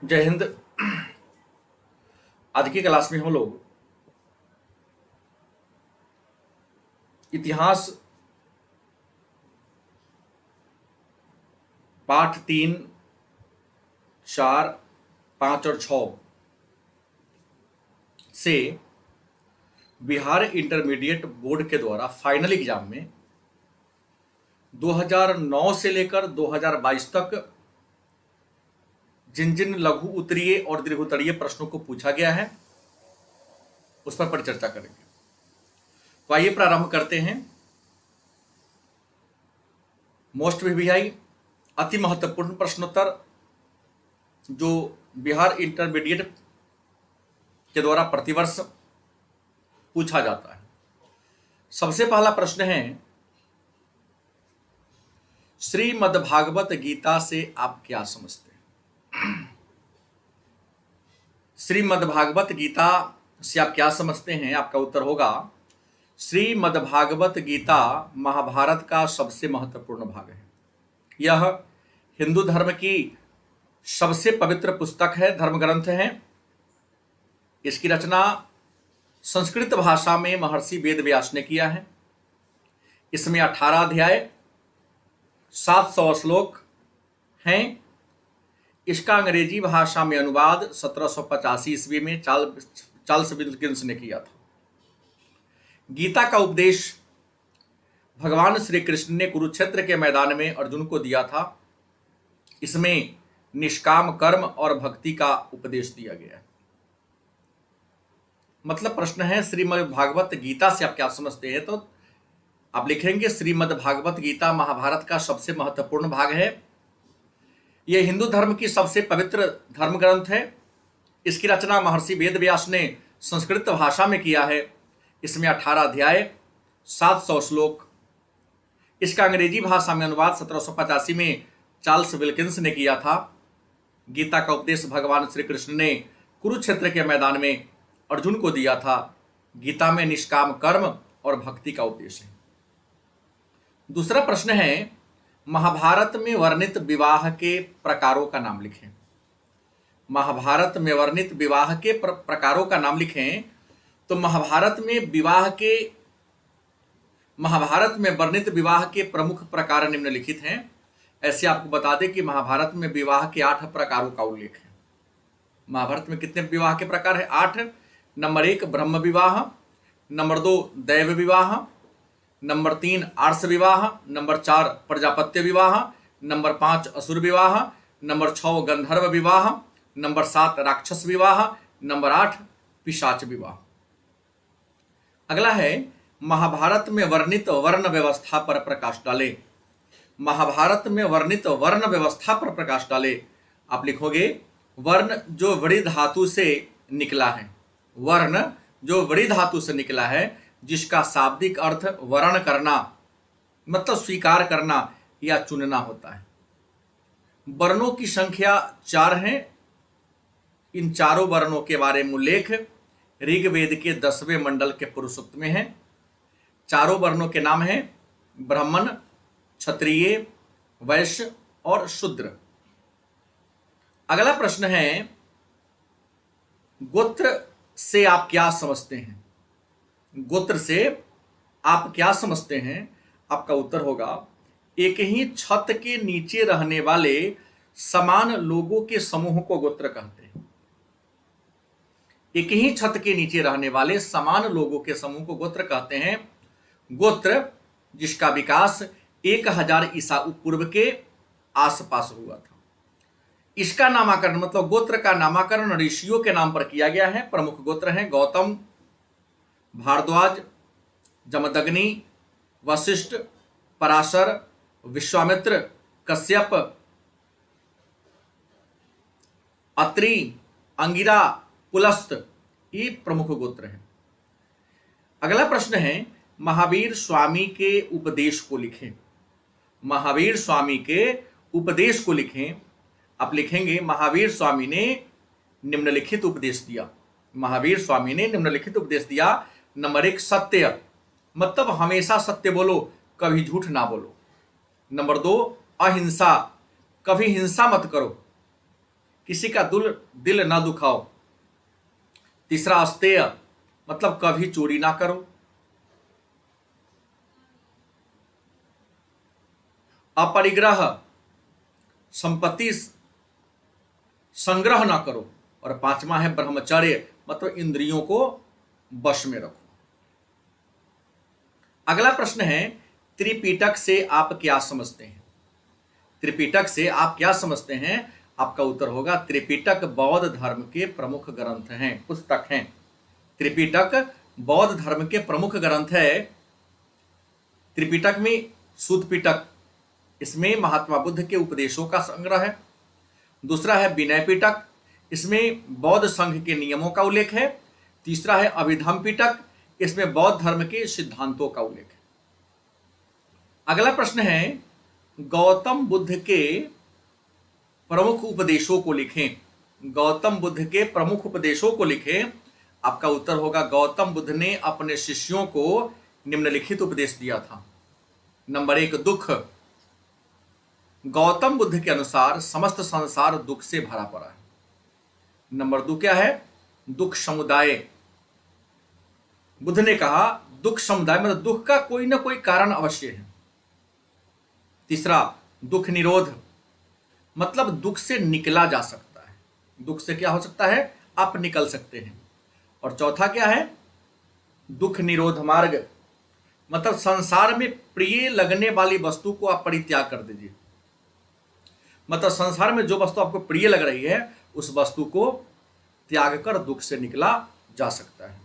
जय हिंद। आज की क्लास में हम लोग इतिहास पाठ 3, 4, 5 और 6 से बिहार इंटरमीडिएट बोर्ड के द्वारा फाइनल एग्जाम में 2009 से लेकर 2022 तक जिन जिन लघु उत्तरीय और दीर्घ उत्तरीय प्रश्नों को पूछा गया है उस पर परिचर्चा करेंगे। तो आइए प्रारंभ करते हैं। मोस्ट वीवीआई अति महत्वपूर्ण प्रश्नोत्तर जो बिहार इंटरमीडिएट के द्वारा प्रतिवर्ष पूछा जाता है। सबसे पहला प्रश्न है, श्रीमद्भागवत गीता से आप क्या समझते हैं? श्रीमद्भागवत गीता से आप क्या समझते हैं? आपका उत्तर होगा, श्रीमद्भागवत गीता महाभारत का सबसे महत्वपूर्ण भाग है। यह हिंदू धर्म की सबसे पवित्र पुस्तक है, धर्म ग्रंथ है। इसकी रचना संस्कृत भाषा में महर्षि वेदव्यास ने किया है। इसमें 18 अध्याय, 700 श्लोक हैं। इसका अंग्रेजी भाषा में अनुवाद 1785 ईस्वी में चार्ल्स विल्किंस ने किया था। गीता का उपदेश भगवान श्री कृष्ण ने कुरुक्षेत्र के मैदान में अर्जुन को दिया था। इसमें निष्काम कर्म और भक्ति का उपदेश दिया गया है। मतलब प्रश्न है, श्रीमद् भागवत गीता से आप क्या समझते हैं? तो आप लिखेंगे, श्रीमद् भागवत गीता महाभारत का सबसे महत्वपूर्ण भाग है। यह हिंदू धर्म की सबसे पवित्र धर्म ग्रंथ है। इसकी रचना महर्षि वेदव्यास ने संस्कृत भाषा में किया है। इसमें 18 अध्याय, 700 श्लोक। इसका अंग्रेजी भाषा में अनुवाद 1785 में चार्ल्स विल्किंस ने किया था। गीता का उपदेश भगवान श्री कृष्ण ने कुरुक्षेत्र के मैदान में अर्जुन को दिया था। गीता में निष्काम कर्म और भक्ति का उपदेश है। दूसरा प्रश्न है, महाभारत में वर्णित विवाह के प्रकारों का नाम लिखें। महाभारत में वर्णित विवाह के प्रकारों का नाम लिखें। तो महाभारत में वर्णित विवाह के प्रमुख प्रकार निम्नलिखित हैं। ऐसे आपको बता दें कि महाभारत में विवाह के 8 प्रकारों का उल्लेख है। महाभारत में कितने विवाह के प्रकार है? 8। नंबर 1 ब्रह्म विवाह, नंबर 2 दैव विवाह, नंबर 3 आर्ष विवाह, नंबर 4 प्रजापत्य विवाह, नंबर 5 असुर विवाह, नंबर 6 गंधर्व विवाह, नंबर 7 राक्षस विवाह, नंबर 8 पिशाच विवाह। अगला है, महाभारत में वर्णित वर्ण व्यवस्था पर प्रकाश डाले। महाभारत में वर्णित वर्ण व्यवस्था पर प्रकाश डाले। आप लिखोगे, वर्ण जो वृद्धि धातु से निकला है। वर्ण जो वृद्धि धातु से निकला है, जिसका शाब्दिक अर्थ वर्ण करना मतलब स्वीकार करना या चुनना होता है। वर्णों की संख्या 4 है। इन चारों वर्णों के बारे में उल्लेख ऋग्वेद के 10वें मंडल के पुरुषोक्त में है। चारों वर्णों के नाम हैं ब्राह्मण, क्षत्रिय, वैश्य और शूद्र। अगला प्रश्न है, गोत्र से आप क्या समझते हैं? गोत्र से आप क्या समझते हैं? आपका उत्तर होगा, एक ही छत के नीचे रहने वाले समान लोगों के समूह को गोत्र कहते हैं। एक ही छत के नीचे रहने वाले समान लोगों के समूह को गोत्र कहते हैं। गोत्र जिसका विकास 1000 ईसा पूर्व के आसपास हुआ था। इसका नामकरण मतलब गोत्र का नामकरण ऋषियों के नाम पर किया गया है। प्रमुख गोत्र हैं गौतम, भारद्वाज, जमदग्नि, वशिष्ठ, पराशर, विश्वामित्र, कश्यप, अत्रि, अंगिरा, पुलस्त। ये प्रमुख गोत्र हैं। अगला प्रश्न है, महावीर स्वामी के उपदेश को लिखें। महावीर स्वामी के उपदेश को लिखें। आप लिखेंगे, महावीर स्वामी ने निम्नलिखित उपदेश दिया। महावीर स्वामी ने निम्नलिखित उपदेश दिया। नंबर 1 सत्य, मतलब हमेशा सत्य बोलो, कभी झूठ ना बोलो। नंबर 2 अहिंसा, कभी हिंसा मत करो। किसी का दिल ना दुखाओ। तीसरा अस्तेय, मतलब कभी चोरी ना करो। अपरिग्रह, संपत्ति संग्रह ना करो। और पांचवा है ब्रह्मचर्य, मतलब इंद्रियों को वश में रखो। अगला प्रश्न है, त्रिपिटक से आप क्या समझते हैं? त्रिपिटक से आप क्या समझते हैं? आपका उत्तर होगा त्रिपिटक बौद्ध धर्म के प्रमुख ग्रंथ हैं, पुस्तक हैं। त्रिपिटक बौद्ध धर्म के प्रमुख ग्रंथ है। त्रिपिटक में सुत्त पिटक, इसमें महात्मा बुद्ध के उपदेशों का संग्रह है। दूसरा है विनय पिटक, इसमें बौद्ध संघ के नियमों का उल्लेख है। तीसरा है अभिधम्म पिटक, इसमें बौद्ध धर्म के सिद्धांतों का उल्लेख है। अगला प्रश्न है, गौतम बुद्ध के प्रमुख उपदेशों को लिखें। गौतम बुद्ध के प्रमुख उपदेशों को लिखें। आपका उत्तर होगा गौतम बुद्ध ने अपने शिष्यों को निम्नलिखित उपदेश दिया था। नंबर 1, दुख। गौतम बुद्ध के अनुसार समस्त संसार दुख से भरा पड़ा है। नंबर 2 क्या है? दुख समुदाय। बुद्ध ने कहा दुख समुदाय, मतलब दुख का कोई ना कोई कारण अवश्य है। तीसरा, दुख निरोध, मतलब दुख से निकला जा सकता है। दुख से क्या हो सकता है? आप निकल सकते हैं। और चौथा क्या है? दुख निरोध मार्ग, मतलब संसार में प्रिय लगने वाली वस्तु को आप परित्याग कर दीजिए। मतलब संसार में जो वस्तु आपको प्रिय लग रही है उस वस्तु को त्याग कर दुख से निकला जा सकता है।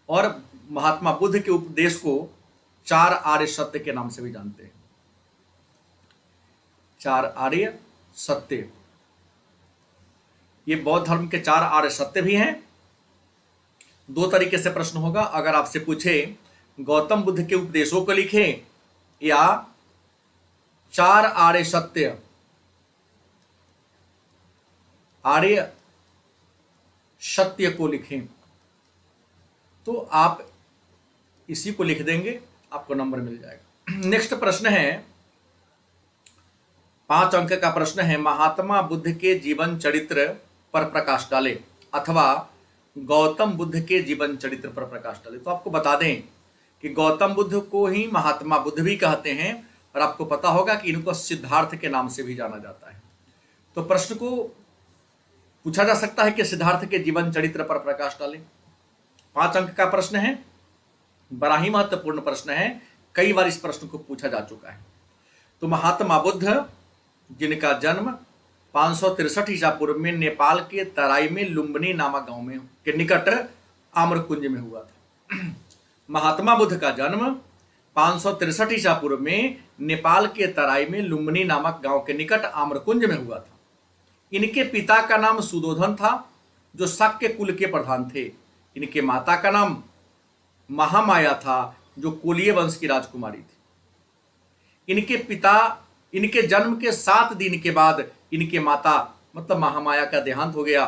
और महात्मा बुद्ध के उपदेश को 4 आर्य सत्य के नाम से भी जानते हैं। 4 आर्य सत्य, ये बौद्ध धर्म के 4 आर्य सत्य भी हैं। 2 तरीके से प्रश्न होगा। अगर आपसे पूछे गौतम बुद्ध के उपदेशों को लिखें या 4 आर्य सत्य, आर्य सत्य को लिखें, तो आप इसी को लिख देंगे, आपको नंबर मिल जाएगा। नेक्स्ट प्रश्न है, 5 अंक का प्रश्न है, महात्मा बुद्ध के जीवन चरित्र पर प्रकाश डाले अथवा गौतम बुद्ध के जीवन चरित्र पर प्रकाश डाले। तो आपको बता दें कि गौतम बुद्ध को ही महात्मा बुद्ध भी कहते हैं और आपको पता होगा कि इनको सिद्धार्थ के नाम से भी जाना जाता है। तो प्रश्न को पूछा जा सकता है कि सिद्धार्थ के जीवन चरित्र पर प्रकाश डालें। 5 अंक का प्रश्न है, बड़ा ही महत्वपूर्ण प्रश्न है, कई बार इस प्रश्न को पूछा जा चुका है। तो महात्मा बुद्ध, जिनका जन्म 563 ईसा पूर्व में नेपाल के तराई में लुम्बिनी नामक गांव में के निकट आम्रकुंज में हुआ था। महात्मा बुद्ध का जन्म 563 ईसा पूर्व में नेपाल के तराई में लुम्बिनी नामक गांव के निकट आम्रकुंज में हुआ था। इनके पिता का नाम सुदोधन था, जो शाक्य कुल के प्रधान थे। इनके माता का नाम महामाया था, जो कोलिय वंश की राजकुमारी थी। इनके जन्म के 7 दिन के बाद इनके माता मतलब महामाया का देहांत हो गया।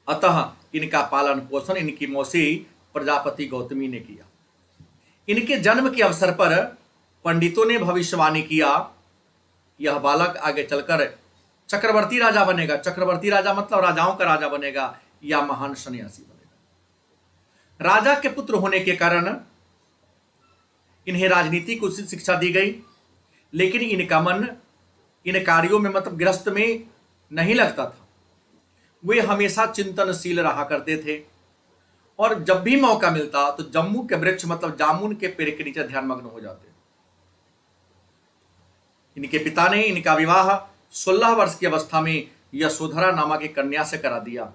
अतः इनका पालन पोषण इनकी मौसी प्रजापति गौतमी ने किया। इनके जन्म के अवसर पर पंडितों ने भविष्यवाणी किया, यह बालक आगे चलकर चक्रवर्ती राजा बनेगा। चक्रवर्ती राजा मतलब राजाओं का राजा बनेगा या महान सन्यासी बनेगा। राजा के पुत्र होने के कारण इन्हें राजनीति की उचित शिक्षा दी गई, लेकिन इनका मन इन कार्यों में मतलब गृहस्थ में नहीं लगता था। वे हमेशा चिंतनशील रहा करते थे और जब भी मौका मिलता तो जम्मू के वृक्ष मतलब जामुन के पेड़ के नीचे ध्यानमग्न हो जाते। इनके पिता ने इनका विवाह 16 वर्ष की अवस्था में यशोधरा नामक एक कन्या से करा दिया।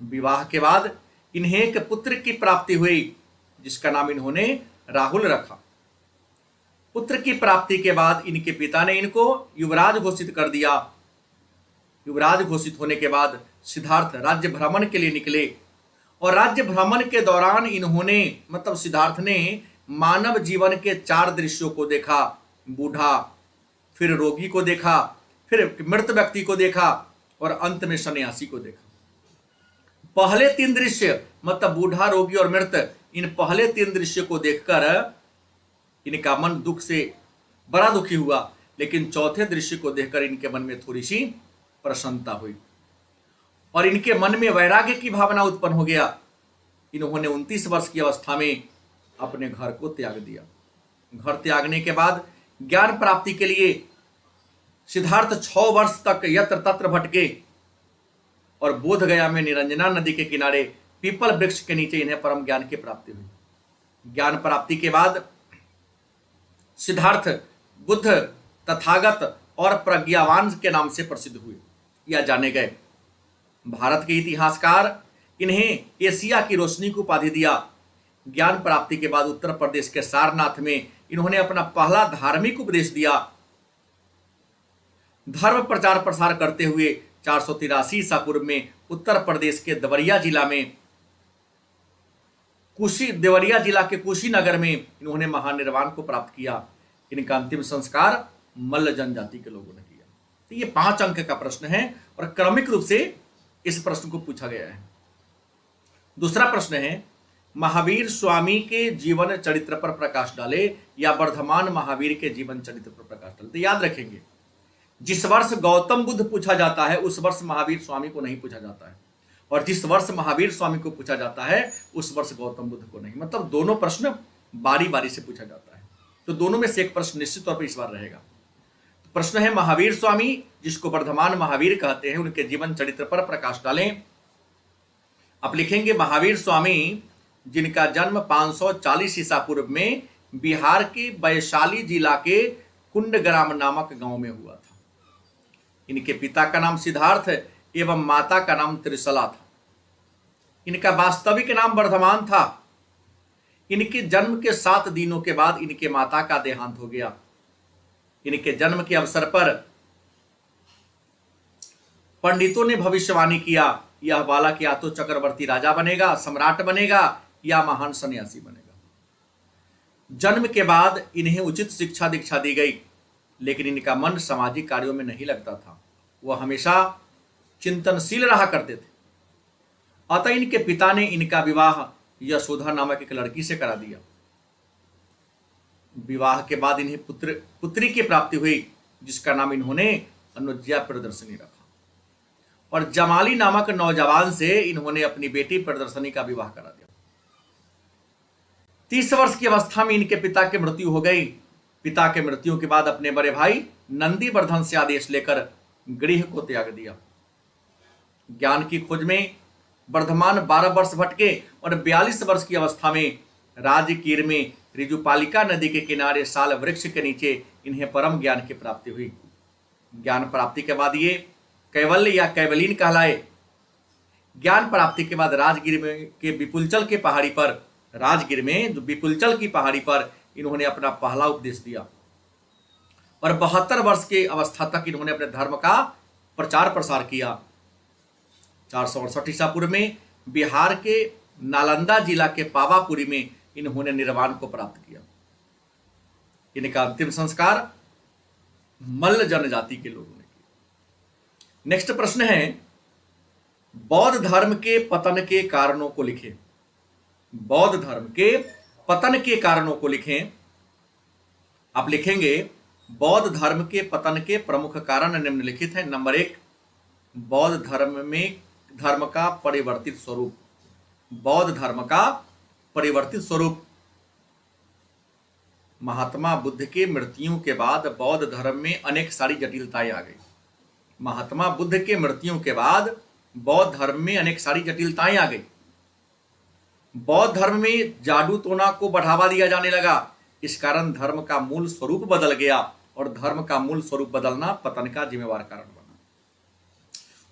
विवाह के बाद इन्हें एक पुत्र की प्राप्ति हुई, जिसका नाम इन्होंने राहुल रखा। पुत्र की प्राप्ति के बाद इनके पिता ने इनको युवराज घोषित कर दिया। युवराज घोषित होने के बाद सिद्धार्थ राज्य भ्रमण के लिए निकले और राज्य भ्रमण के दौरान इन्होंने मतलब सिद्धार्थ ने मानव जीवन के 4 दृश्यों को देखा। बूढ़ा, फिर रोगी को देखा, फिर मृत व्यक्ति को देखा और अंत में सन्यासी को देखा। पहले 3 दृश्य मतलब बूढ़ा, रोगी और मृत, इन पहले 3 दृश्य को देखकर इनका मन दुख से बड़ा दुखी हुआ, लेकिन चौथे दृश्य को देखकर इनके मन में थोड़ी सी प्रसन्नता हुई और इनके मन में वैराग्य की भावना उत्पन्न हो गया। इन्होंने 29 वर्ष की अवस्था में अपने घर को त्याग दिया। घर त्यागने के बाद ज्ञान प्राप्ति के लिए सिद्धार्थ 6 वर्ष तक यत्र तत्र भटके और बोध गया में निरंजना नदी के किनारे पीपल वृक्ष के नीचे इन्हें परम ज्ञान की प्राप्ति हुई। ज्ञान प्राप्ति के बाद सिद्धार्थ बुद्ध, तथागत और प्रज्ञावान के नाम से प्रसिद्ध हुए या जाने गए। भारत के इतिहासकार इन्हें एशिया की रोशनी की उपाधि दिया। ज्ञान प्राप्ति के बाद उत्तर प्रदेश के सारनाथ में इन्होंने अपना पहला धार्मिक उपदेश दिया। धर्म प्रचार प्रसार करते हुए 483 ईसा पूर्व में उत्तर प्रदेश के देवरिया जिला के कुशीनगर में इन्होंने महानिर्वाण को प्राप्त किया। इनका अंतिम संस्कार मल्ल जनजाति के लोगों ने किया। तो ये 5 अंक का प्रश्न है और क्रमिक रूप से इस प्रश्न को पूछा गया है। दूसरा प्रश्न है, महावीर स्वामी के जीवन चरित्र पर प्रकाश डाले या वर्धमान महावीर के जीवन चरित्र पर प्रकाश डाले। तो याद रखेंगे, जिस वर्ष गौतम बुद्ध पूछा जाता है उस वर्ष महावीर स्वामी को नहीं पूछा जाता है, और जिस वर्ष महावीर स्वामी को पूछा जाता है उस वर्ष गौतम बुद्ध को नहीं। मतलब दोनों प्रश्न बारी बारी से पूछा जाता है, तो दोनों में से एक प्रश्न निश्चित तौर पर इस बार रहेगा। तो प्रश्न है, महावीर स्वामी जिसको वर्धमान महावीर कहते हैं, उनके जीवन चरित्र पर प्रकाश डालें। आप लिखेंगे, महावीर स्वामी जिनका जन्म 540 ईसा पूर्व में बिहार के वैशाली जिला के कुंडग्राम नामक गांव में हुआ था। इनके पिता का नाम सिद्धार्थ एवं माता का नाम त्रिशला था। इनका वास्तविक नाम वर्धमान था। इनके जन्म के 7 दिनों के बाद इनके माता का देहांत हो गया। इनके जन्म के अवसर पर पंडितों ने भविष्यवाणी किया, यह बालक या तो चक्रवर्ती राजा बनेगा, सम्राट बनेगा या महान सन्यासी बनेगा। जन्म के बाद इन्हें उचित शिक्षा दीक्षा दी गई, लेकिन इनका मन सामाजिक कार्यों में नहीं लगता था। वह हमेशा चिंतनशील रहा करते थे। अतः इनके पिता ने इनका विवाह यशोधा नामक एक लड़की से करा दिया। विवाह के बाद इन्हें पुत्री की प्राप्ति हुई, जिसका नाम इन्होंने अनुज्ञा प्रदर्शनी रखा, और जमाली नामक नौजवान से इन्होंने अपनी बेटी प्रदर्शनी का विवाह करा दिया। 30 वर्ष की अवस्था में इनके पिता की मृत्यु हो गई। पिता के मृत्यु के बाद अपने बड़े भाई नंदीवर्धन से आदेश लेकर गृह को त्याग दिया। ज्ञान की खोज में वर्धमान 12 वर्ष भटके और 42 वर्ष की अवस्था में राजगीर में ऋजुपालिका नदी के किनारे साल वृक्ष के नीचे इन्हें परम ज्ञान की प्राप्ति हुई। ज्ञान प्राप्ति के बाद ये कैवल्य या कैवलीन कहलाए। ज्ञान प्राप्ति के बाद राजगीर के विपुलचल की पहाड़ी पर इन्होंने अपना पहला उपदेश दिया और 72 वर्ष की अवस्था तक इन्होंने अपने धर्म का प्रचार प्रसार किया। 468 ईसा पूर्व में बिहार के नालंदा जिला के पावापुरी में इन्होंने निर्वाण को प्राप्त किया। इनका अंतिम संस्कार मल्ल जनजाति के लोगों ने किया। नेक्स्ट प्रश्न है, बौद्ध धर्म के पतन के कारणों को लिखें। बौद्ध धर्म के पतन के कारणों को लिखें। आप लिखेंगे, बौद्ध धर्म के पतन के प्रमुख कारण निम्नलिखित हैं। नंबर 1, बौद्ध धर्म का परिवर्तित स्वरूप। बौद्ध धर्म का परिवर्तित स्वरूप। महात्मा बुद्ध के मृत्यु के बाद बौद्ध धर्म में अनेक सारी जटिलताएं आ गई। महात्मा बुद्ध के मृत्यु के बाद बौद्ध धर्म में अनेक सारी जटिलताएं आ गई। बौद्ध धर्म में जादू टोना को बढ़ावा दिया जाने लगा। इस कारण धर्म का मूल स्वरूप बदल गया और धर्म का मूल स्वरूप बदलना पतन का जिम्मेवार कारण बना।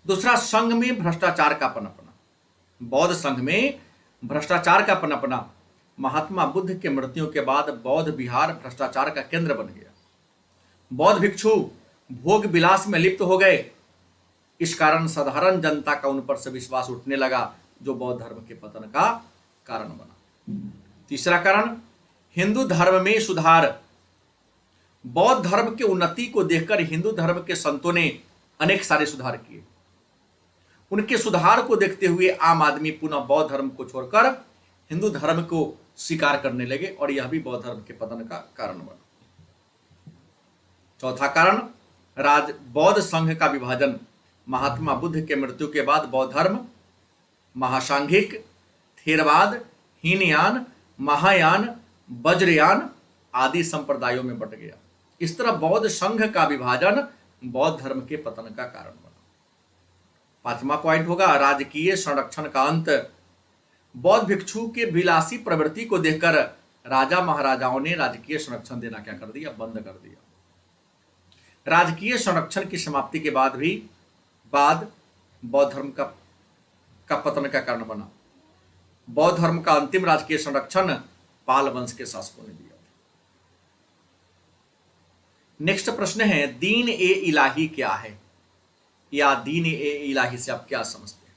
दूसरा, संघ में भ्रष्टाचार का पनपना। बौद्ध संघ में भ्रष्टाचार का पनपना। महात्मा बुद्ध के मृत्यु के बाद बौद्ध विहार भ्रष्टाचार का केंद्र बन गया। बौद्ध भिक्षु भोग विलास में लिप्त हो गए। इस कारण साधारण जनता का उन पर से विश्वास उठने लगा, जो बौद्ध धर्म के पतन का कारण बना। तीसरा कारण, हिंदू धर्म में सुधार। बौद्ध धर्म के उन्नति को देखकर हिंदू धर्म के संतों ने अनेक सारे सुधार किए। उनके सुधार को देखते हुए आम आदमी पुनः बौद्ध धर्म को छोड़कर हिंदू धर्म को स्वीकार करने लगे और यह भी बौद्ध धर्म के पतन का कारण बना। चौथा कारण, बौद्ध संघ का विभाजन। महात्मा बुद्ध के मृत्यु के बाद बौद्ध धर्म महासांघिक, थेरवाद, हीनयान, महायान, वज्रयान आदि संप्रदायों में बंट गया। इस तरह बौद्ध संघ का विभाजन बौद्ध धर्म के पतन का कारण बना। पांचवा पॉइंट होगा राजकीय संरक्षण का अंत। बौद्ध भिक्षु के विलासी प्रवृत्ति को देखकर राजा महाराजाओं ने राजकीय संरक्षण देना क्या कर दिया, बंद कर दिया। राजकीय संरक्षण की समाप्ति के बाद बौद्ध धर्म का पतन का कारण बना। बौद्ध धर्म का अंतिम राजकीय संरक्षण पाल वंश के शासकों ने दिया। नेक्स्ट प्रश्न है दीन ए इलाही क्या है, या दीन ए इलाही से आप क्या समझते हैं।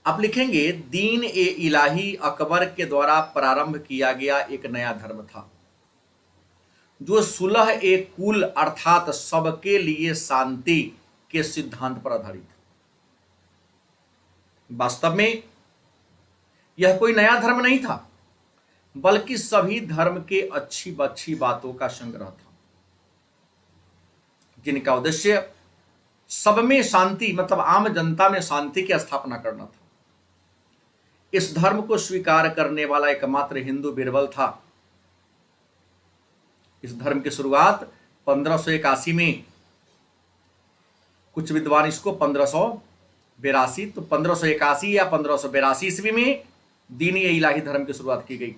आप लिखेंगे दीन ए इलाही अकबर के द्वारा प्रारंभ किया गया एक नया धर्म था जो सुलह ए कुल अर्थात सबके लिए शांति के सिद्धांत पर आधारित था। वास्तव में यह कोई नया धर्म नहीं था, बल्कि सभी धर्म के अच्छी अच्छी बातों का संग्रह था, जिनका उद्देश्य सब में शांति मतलब आम जनता में शांति की स्थापना करना था। इस धर्म को स्वीकार करने वाला एकमात्र हिंदू बीरबल था। इस धर्म की शुरुआत 1581 में, कुछ विद्वान इसको 1582, तो 1581 या 1582 ईस्वी में दीन ए इलाही धर्म की शुरुआत की गई।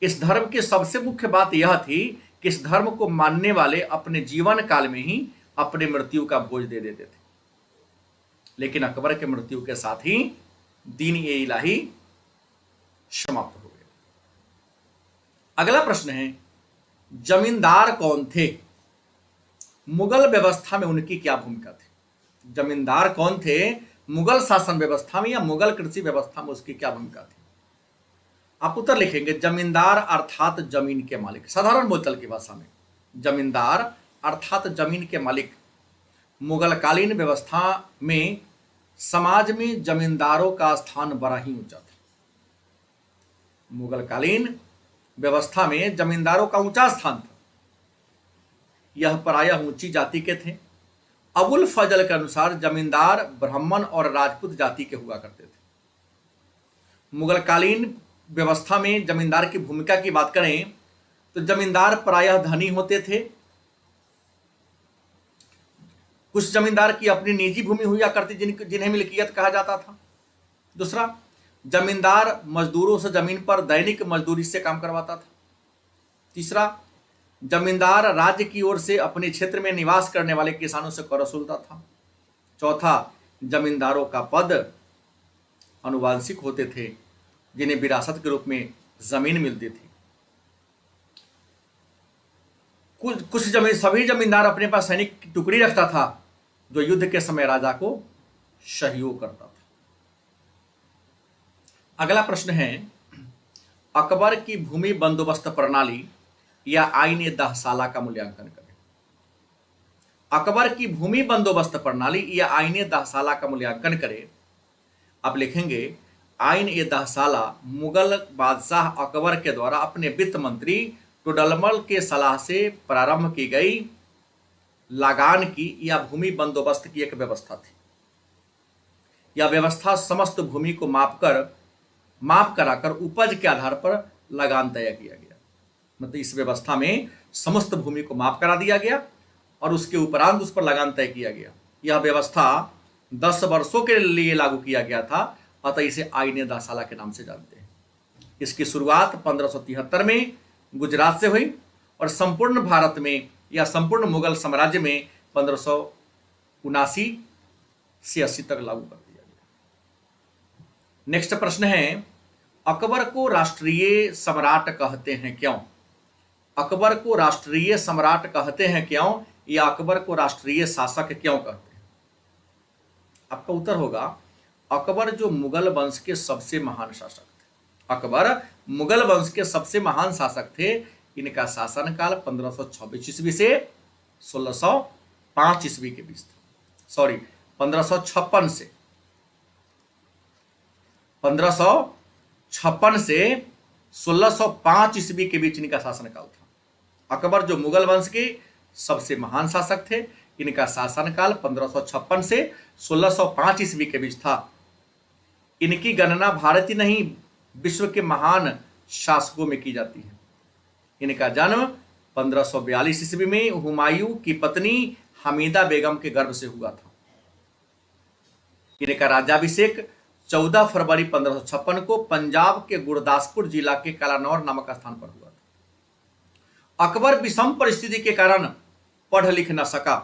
इस धर्म की सबसे मुख्य बात यह थी कि इस धर्म को मानने वाले अपने जीवन काल में ही अपने मृत्यु का बोझ दे देते थे। लेकिन अकबर के मृत्यु के साथ ही दीन ए इलाही समाप्त हो गया। अगला प्रश्न है जमींदार कौन थे, मुगल व्यवस्था में उनकी क्या भूमिका थी। जमींदार कौन थे मुगल शासन व्यवस्था में या मुगल कृषि व्यवस्था में, उसकी क्या भूमिका थी। आप उत्तर लिखेंगे जमींदार अर्थात जमीन के मालिक। साधारण बोलचाल की भाषा में जमींदार अर्थात जमीन के मालिक। मुगलकालीन व्यवस्था में समाज में जमींदारों का स्थान बड़ा ही ऊंचा था। मुगलकालीन व्यवस्था में जमींदारों का ऊंचा स्थान था। यह प्रायः ऊंची जाति के थे। अबुल फजल के अनुसार जमींदार ब्राह्मण और राजपूत जाति के हुआ करते थे। मुगलकालीन व्यवस्था में जमींदार की भूमिका की बात करें तो जमींदार प्रायः धनी होते थे। कुछ जमींदार की अपनी निजी भूमि हुआ करती जिन्हें मिल्कियत कहा जाता था। दूसरा, जमींदार मजदूरों से जमीन पर दैनिक मजदूरी से काम करवाता था। तीसरा, जमींदार राज्य की ओर से अपने क्षेत्र में निवास करने वाले किसानों से कर वसूलता था। चौथा, जमींदारों का पद अनुवांशिक होते थे, जिन्हें विरासत के रूप में जमीन मिलती थी। सभी जमींदार अपने पास सैनिक की टुकड़ी रखता था जो युद्ध के समय राजा को सहयोग करता था। अगला प्रश्न है अकबर की भूमि बंदोबस्त प्रणाली या आईने दहसाला का मूल्यांकन करें। अकबर की भूमि बंदोबस्त प्रणाली या आईने दहसाला का मूल्यांकन करें। आप लिखेंगे आईन ए दहसाला मुगल बादशाह अकबर के द्वारा अपने वित्त मंत्री टोडरमल के सलाह से प्रारंभ की गई लगान की या भूमि बंदोबस्त की एक व्यवस्था थी। यह व्यवस्था समस्त भूमि को माप कराकर उपज के आधार पर लगान तय किया गया। मतलब इस व्यवस्था में समस्त भूमि को माप करा दिया गया और उसके उपरांत उस पर लगान तय किया गया। यह व्यवस्था 10 वर्षों के लिए लागू किया गया था, अतः इसे आईने दहसाला के नाम से जानते हैं। इसकी शुरुआत 1573 में गुजरात से हुई और संपूर्ण भारत में या संपूर्ण मुगल साम्राज्य में 1579 से 80 तक लागू कर दिया गया। नेक्स्ट प्रश्न है अकबर को राष्ट्रीय सम्राट कहते हैं क्यों। अकबर को राष्ट्रीय सम्राट कहते हैं क्यों, या अकबर को राष्ट्रीय शासक क्यों कहते हैं। आपका उत्तर होगा अकबर जो मुगल वंश के सबसे महान शासक थे। अकबर मुगल वंश के सबसे महान शासक थे। इनका शासनकाल 1526 ईस्वी से 1605 ईस्वी के बीच था। सॉरी 1556 से 1605 ईस्वी के बीच इनका शासनकाल था। अकबर जो मुगल वंश के सबसे महान शासक थे, इनका शासनकाल 1556 से 1605 ईस्वी के बीच था। इनकी गणना भारत ही नहीं विश्व के महान शासकों में की जाती है। इनका जन्म 1542 ईस्वी में हुमायूं की पत्नी हमीदा बेगम के गर्भ से हुआ था। इनका राज्याभिषेक 14 फरवरी 1556 को पंजाब के गुरदासपुर जिला के कलानौर नामक स्थान पर हुआ था। अकबर विषम परिस्थिति के कारण पढ़ लिख न सका,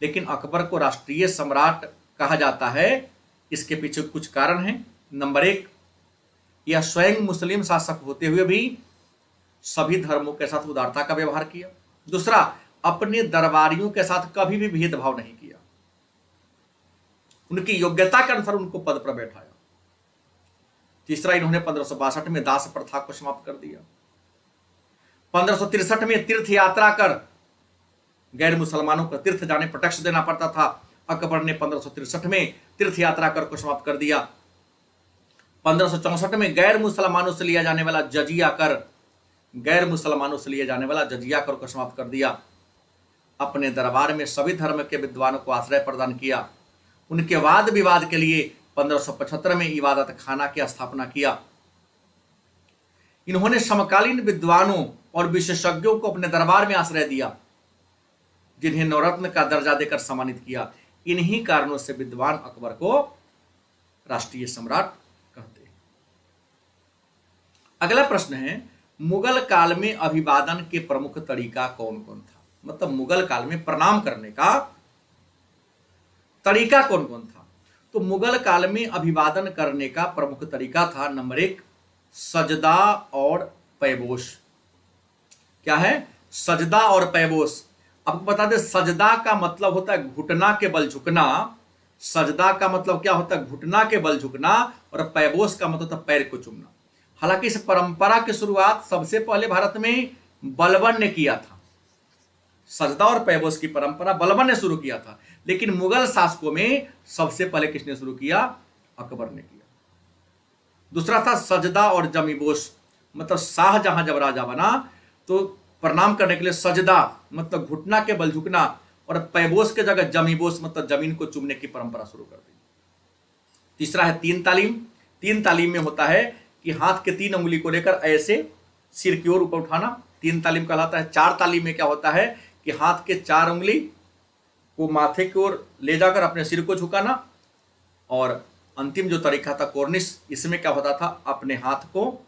लेकिन अकबर को राष्ट्रीय सम्राट कहा जाता है। इसके पीछे कुछ कारण हैं। नंबर 1, यह स्वयं मुस्लिम शासक होते हुए भी सभी धर्मों के साथ उदारता का व्यवहार किया। दूसरा, अपने दरबारियों के साथ कभी भी भेदभाव नहीं किया, उनकी योग्यता के अनुसार उनको पद पर बैठाया। तीसरा, इन्होंने 1562 में दास प्रथा को समाप्त कर दिया। 1563 में तीर्थ यात्रा कर गैर मुसलमानों को तीर्थ जाने पर टैक्स देना पड़ता था। अकबर ने 1563 में तीर्थ यात्रा कर को समाप्त कर दिया। 1564 में गैर मुसलमानों से लिया जाने वाला जजिया कर को समाप्त कर दिया। अपने दरबार में सभी धर्म के विद्वानों को आश्रय प्रदान किया। उनके वाद विवाद के लिए 1575 में इबादत खाना की स्थापना किया। इन्होंने समकालीन विद्वानों और विशेषज्ञों को अपने दरबार में आश्रय दिया, जिन्हें नवरत्न का दर्जा देकर सम्मानित किया। इन्हीं कारणों से विद्वान अकबर को राष्ट्रीय सम्राट कहते हैं। अगला प्रश्न है, मुगल काल में अभिवादन के प्रमुख तरीका कौन कौन था? मतलब मुगल काल में प्रणाम करने का तरीका कौन कौन था? तो मुगल काल में अभिवादन करने का प्रमुख तरीका था, नंबर 1, सजदा और पैबोश। क्या है? सजदा और पैबोश। आपको बता दें, सजदा का मतलब होता है घुटना के बल झुकना। सजदा का मतलब क्या होता है? घुटना के बल झुकना। और पैबोश का मतलब होता है पैर को चूमना। हालांकि इस परंपरा की शुरुआत सबसे पहले भारत में बलबन ने किया था। सजदा और पैबोश की परंपरा बलबन ने शुरू किया था, लेकिन मुगल शासकों में सबसे पहले किसने शुरू किया? अकबर ने किया। दूसरा था सजदा और जमीबोश। मतलब शाहजहां जब राजा बना तो प्रणाम करने के लिए सजदा मतलब घुटना के बल झुकना और पैबोश के जगह जमीबोश मतलब जमीन को चूमने की परंपरा शुरू कर दी। तीसरा है तीन तालीम। तीन तालीम में होता है कि हाथ के 3 उंगली को लेकर ऐसे सिर की ओर ऊपर उठाना, तीन तालीम कहलाता है। 4 तालीम में क्या होता है कि हाथ के 4 उंगली को माथे की ओर ले जाकर अपने सिर को झुकाना। और अंतिम जो तरीका था कोर्निश, इसमें क्या होता था? अपने हाथ को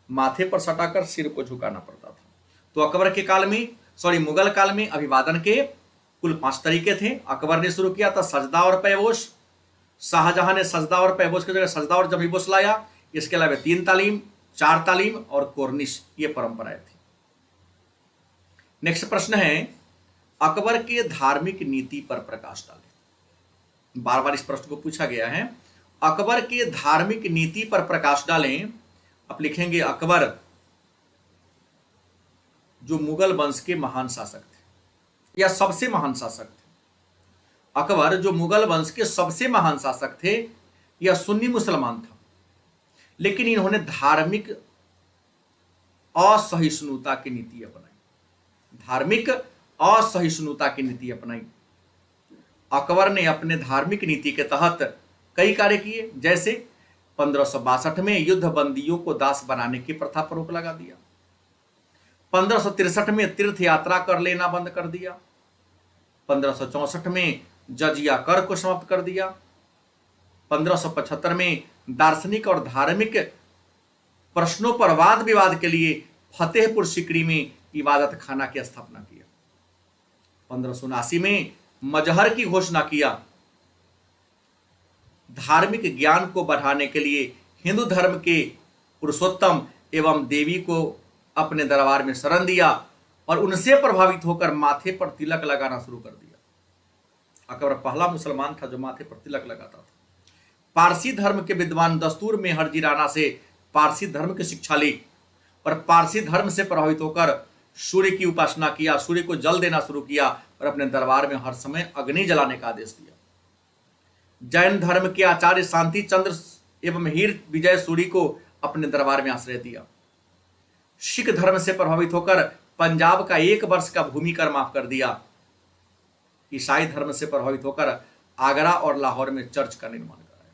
माथे पर सटाकर सिर को झुकाना पड़ता था। तो अकबर के काल में मुगल काल में अभिवादन के कुल 5 तरीके थे। अकबर ने शुरू किया था सजदा और पैबोश। शाहजहां ने सजदा और पैबोश की जगह सजदा और जमीबोश लाया। इसके अलावा 3 तालीम, 4 तालीम और कोर्निश, ये परंपराएं थी। नेक्स्ट प्रश्न है, अकबर के धार्मिक नीति पर प्रकाश डालें। बार बार इस प्रश्न को पूछा गया है। अकबर के धार्मिक नीति पर प्रकाश डालें। आप लिखेंगे, अकबर जो मुगल वंश के महान शासक थे या सबसे महान शासक थे। अकबर जो मुगल वंश के सबसे महान शासक थे, यह सुन्नी मुसलमान था, लेकिन इन्होंने धार्मिक असहिष्णुता की नीति अपनाई। धार्मिक असहिष्णुता की नीति अपनाई। अकबर ने अपने धार्मिक नीति के तहत कई कार्य किए, जैसे 1562 में युद्ध बंदियों को दास बनाने की प्रथा पर रोक लगा दिया। 1563 में तीर्थ यात्रा कर लेना बंद कर दिया। 1564 में जजिया कर को समाप्त कर दिया। 1575 में दार्शनिक और धार्मिक प्रश्नों पर वाद विवाद के लिए फतेहपुर सीकरी में इबादत खाना की स्थापना किया। 1579 में मजहर की घोषणा किया। धार्मिक ज्ञान को बढ़ाने के लिए हिंदू धर्म के पुरुषोत्तम एवं देवी को अपने दरबार में शरण दिया और उनसे प्रभावित होकर माथे पर तिलक लगाना शुरू कर दिया। अकबर पहला मुसलमान था जो माथे पर तिलक लगाता था। पारसी धर्म के विद्वान दस्तूर में हरजी राणा से पारसी धर्म की शिक्षा ली और पारसी धर्म से प्रभावित होकर सूर्य की उपासना किया, सूर्य को जल देना शुरू किया और अपने दरबार में हर समय अग्नि जलाने का आदेश दिया। जैन धर्म के आचार्य शांति चंद्र एवं हीर विजय सूरी को अपने दरबार में आश्रय दिया। सिख धर्म से प्रभावित होकर पंजाब का 1 वर्ष का भूमि कर माफ कर दिया। ईसाई धर्म से प्रभावित होकर आगरा और लाहौर में चर्च का निर्माण कराया।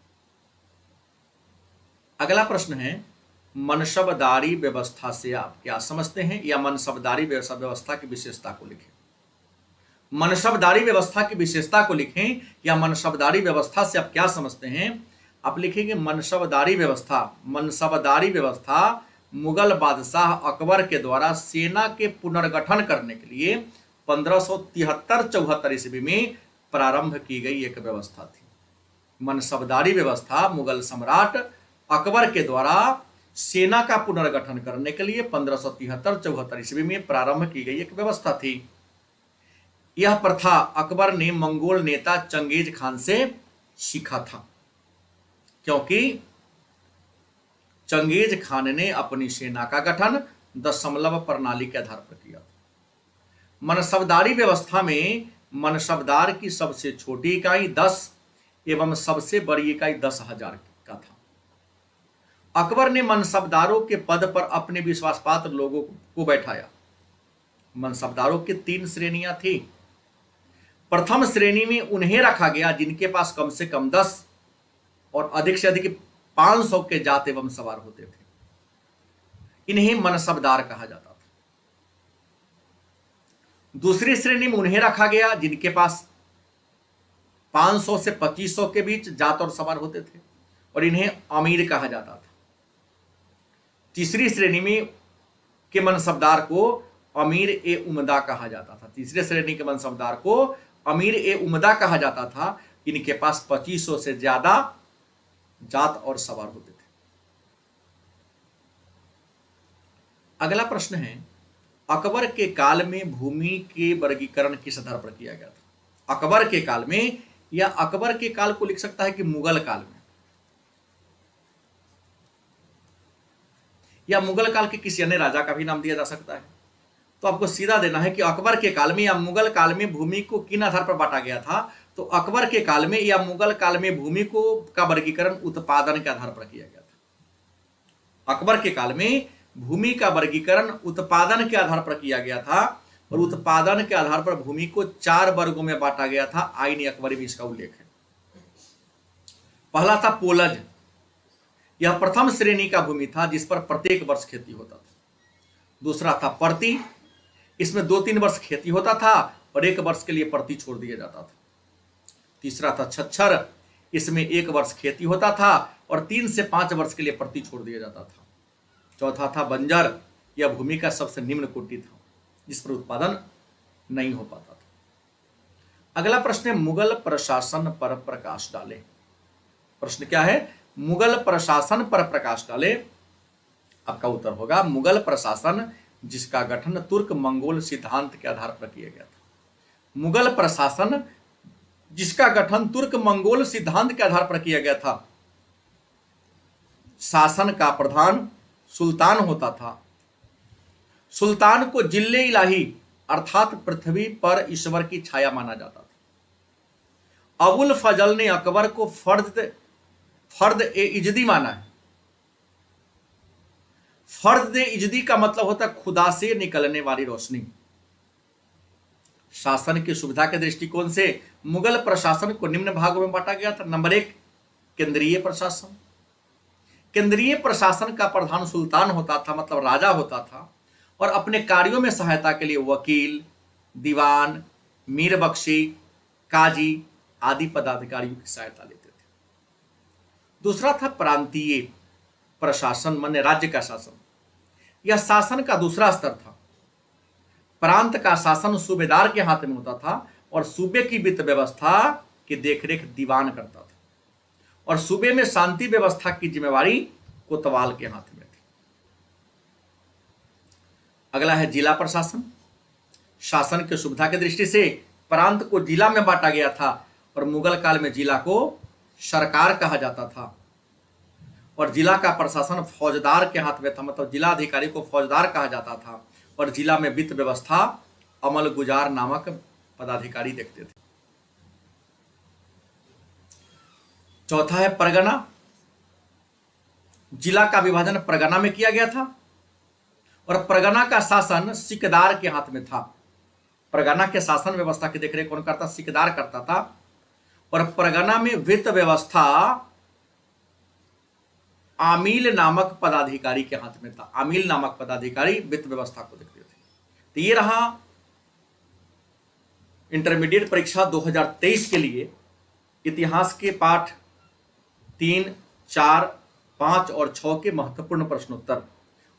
अगला प्रश्न है, मनसबदारी व्यवस्था से आप क्या समझते हैं, या मनसबदारी व्यवस्था की विशेषता को लिखें। मनसबदारी व्यवस्था की विशेषता को लिखें या मनसबदारी व्यवस्था से आप क्या समझते हैं। आप लिखेंगे मनसबदारी व्यवस्था मुगल बादशाह अकबर के द्वारा सेना के पुनर्गठन करने के लिए 1573-74 ईस्वी में प्रारंभ की गई एक व्यवस्था थी। मनसबदारी व्यवस्था मुगल सम्राट अकबर के द्वारा सेना का पुनर्गठन करने के लिए 1573-74 ईस्वी में प्रारंभ की गई एक व्यवस्था थी। यह प्रथा अकबर ने मंगोल नेता चंगेज खान से सीखा था, क्योंकि चंगेज खान ने अपनी सेना का गठन दशमलव प्रणाली के आधार पर किया था। मनसबदारी व्यवस्था में मनसबदार की सबसे छोटी इकाई 10 एवं सबसे बड़ी इकाई 10,000 का था। अकबर ने मनसबदारों के पद पर अपने विश्वासपात्र लोगों को बैठाया। मनसबदारों की 3 श्रेणियां थी। प्रथम श्रेणी में उन्हें रखा गया जिनके पास कम से कम 10 और अधिक से अधिक 500 के जात एवं सवार होते थे। इन्हें मनसबदार कहा जाता था। दूसरी श्रेणी में उन्हें रखा गया जिनके पास 500 से 2500 के बीच जात और सवार होते थे, और इन्हें अमीर कहा जाता था। तीसरी श्रेणी में के मनसबदार को अमीर ए उमदा कहा जाता था। तीसरे श्रेणी के मनसबदार को अमीर ए उमदा कहा जाता था। इनके पास 2500 से ज्यादा जात और सवार होते थे। अगला प्रश्न है, अकबर के काल में भूमि के वर्गीकरण किस आधार पर किया गया था। अकबर के काल में, या अकबर के काल को लिख सकता है कि मुगल काल में, या मुगल काल के किसी अन्य राजा का भी नाम दिया जा सकता है। तो आपको सीधा देना है कि अकबर के काल में या मुगल काल में भूमि को किन आधार पर बांटा गया था। तो अकबर के काल में या मुगल काल में भूमि को का वर्गीकरण उत्पादन के आधार पर किया गया था। अकबर के काल में भूमि का वर्गीकरण उत्पादन के आधार पर किया गया था, और उत्पादन के आधार पर भूमि को 4 वर्गों में बांटा गया था। आईन अकबरी में इसका उल्लेख है। पहला था पोलज। यह प्रथम श्रेणी का भूमि था जिस पर प्रत्येक वर्ष खेती होता था। दूसरा था पर्ती। इसमें 2-3 वर्ष खेती होता था और 1 वर्ष के लिए पर्ती छोड़ दिया जाता था। तीसरा था छच्छर। इसमें 1 वर्ष खेती होता था और 3 से 5 वर्ष के लिए पर्ती छोड़ दिया जाता था। चौथा था बंजर। यह भूमि का सबसे निम्न कोटि था जिस पर उत्पादन नहीं हो पाता था। अगला प्रश्न है, मुगल प्रशासन पर प्रकाश डाले। प्रश्न क्या है, मुगल प्रशासन पर प्रकाश डाले। आपका उत्तर होगा मुगल प्रशासन जिसका गठन तुर्क मंगोल सिद्धांत के आधार पर किया गया था। मुगल प्रशासन जिसका गठन तुर्क मंगोल सिद्धांत के आधार पर किया गया था। शासन का प्रधान सुल्तान होता था। सुल्तान को जिल्ले इलाही अर्थात पृथ्वी पर ईश्वर की छाया माना जाता था। अबुल फजल ने अकबर को फर्द ए इजदी माना है। फर्द ए इजदी का मतलब होता है खुदा से निकलने वाली रोशनी। शासन की सुविधा के दृष्टिकोण से मुगल प्रशासन को निम्न भागों में बांटा गया था। नंबर 1, केंद्रीय प्रशासन। केंद्रीय प्रशासन का प्रधान सुल्तान होता था, मतलब राजा होता था, और अपने कार्यों में सहायता के लिए वकील, दीवान, मीर बख्शी, काजी आदि पदाधिकारियों की सहायता लेते थे। दूसरा था प्रांतीय प्रशासन, माने राज्य का शासन। यह शासन का दूसरा स्तर था। प्रांत का शासन सूबेदार के हाथ में होता था और सूबे की वित्त व्यवस्था की देखरेख दीवान करता था, और सूबे में शांति व्यवस्था की जिम्मेवारी कोतवाल के हाथ में थी। अगला है जिला प्रशासन। शासन की सुविधा की दृष्टि से प्रांत को जिला में बांटा गया था, और मुगल काल में जिला को सरकार कहा जाता था, और जिला का प्रशासन फौजदार के हाथ में था, मतलब जिला अधिकारी को फौजदार कहा जाता था, और जिला में वित्त व्यवस्था अमल गुजार नामक पदाधिकारी देखते थे। चौथा है परगना। जिला का विभाजन परगना में किया गया था, और परगना का शासन सिकदार के हाथ में था। परगना के शासन व्यवस्था की देखरेख कौन करता? सिकदार करता था। और परगना में वित्त व्यवस्था आमील नामक पदाधिकारी के हाथ में था। आमील नामक पदाधिकारी वित्त व्यवस्था को देखते थे। तो ये रहा इंटरमीडिएट परीक्षा 2023 के लिए इतिहास के पाठ 3, 4, 5 और 6 के महत्वपूर्ण प्रश्नोत्तर।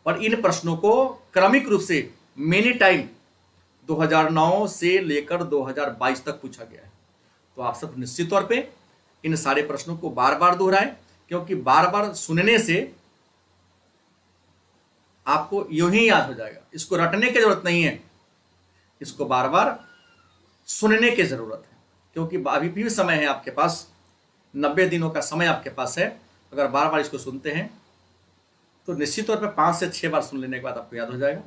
और इन प्रश्नों को क्रमिक रूप से मेनी टाइम 2009 से लेकर 2022 तक पूछा गया है। तो आप सब निश्चित तौर पे इन सारे प्रश्नों को बार बार दोहराएं, क्योंकि बार बार सुनने से आपको यूं ही याद हो जाएगा। इसको रटने की जरूरत नहीं है, इसको बार बार सुनने की जरूरत है, क्योंकि अभी भी समय है आपके पास, 90 दिनों का समय आपके पास है। अगर बार बार इसको सुनते हैं तो निश्चित तौर पे 5 से 6 बार सुन लेने के बाद आपको याद हो जाएगा।